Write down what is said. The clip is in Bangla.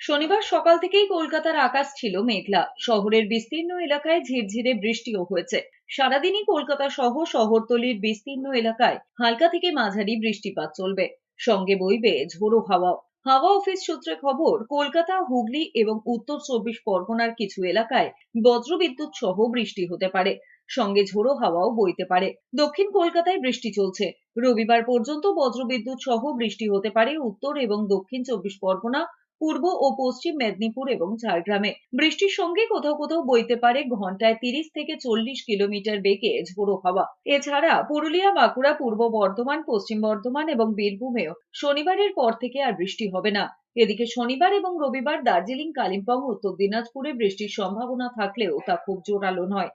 শনিবার সকাল থেকেই কলকাতার আকাশ ছিল মেঘলা। শহরের বিস্তীর্ণ এলাকায় ঝিরঝিরে বৃষ্টিও হয়েছে। সারাদিনই কলকাতা সহ শহরতলির বিস্তীর্ণ এলাকায় হালকা থেকে মাঝারি বৃষ্টিপাত চলবে। সঙ্গে বইবে ঝোড়ো হাওয়া। হাওয়া অফিস সূত্রে খবর, কলকাতা, হুগলি এবং উত্তর চব্বিশ পরগনার কিছু এলাকায় বজ্রবিদ্যুৎ সহ বৃষ্টি হতে পারে। সঙ্গে ঝোড়ো হাওয়াও বইতে পারে। দক্ষিণ কলকাতায় বৃষ্টি চলছে। রবিবার পর্যন্ত বজ্রবিদ্যুৎ সহ বৃষ্টি হতে পারে উত্তর এবং দক্ষিণ চব্বিশ পরগনা, পূর্ব ও পশ্চিম মেদিনীপুর এবং ঝাড়গ্রামে। বৃষ্টির সঙ্গে কোথাও কোথাও বইতে পারে ঘন্টায় 30 থেকে 40 কিলোমিটার বেগে ঝোড়ো হাওয়া। এছাড়া পুরুলিয়া, বাঁকুড়া, পূর্ব বর্ধমান, পশ্চিম বর্ধমান এবং বীরভূমেও শনিবারের পর থেকে আর বৃষ্টি হবে না। এদিকে শনিবার এবং রবিবার দার্জিলিং, কালিম্পং, উত্তর দিনাজপুরে বৃষ্টির সম্ভাবনা থাকলেও তা খুব জোরালো নয়।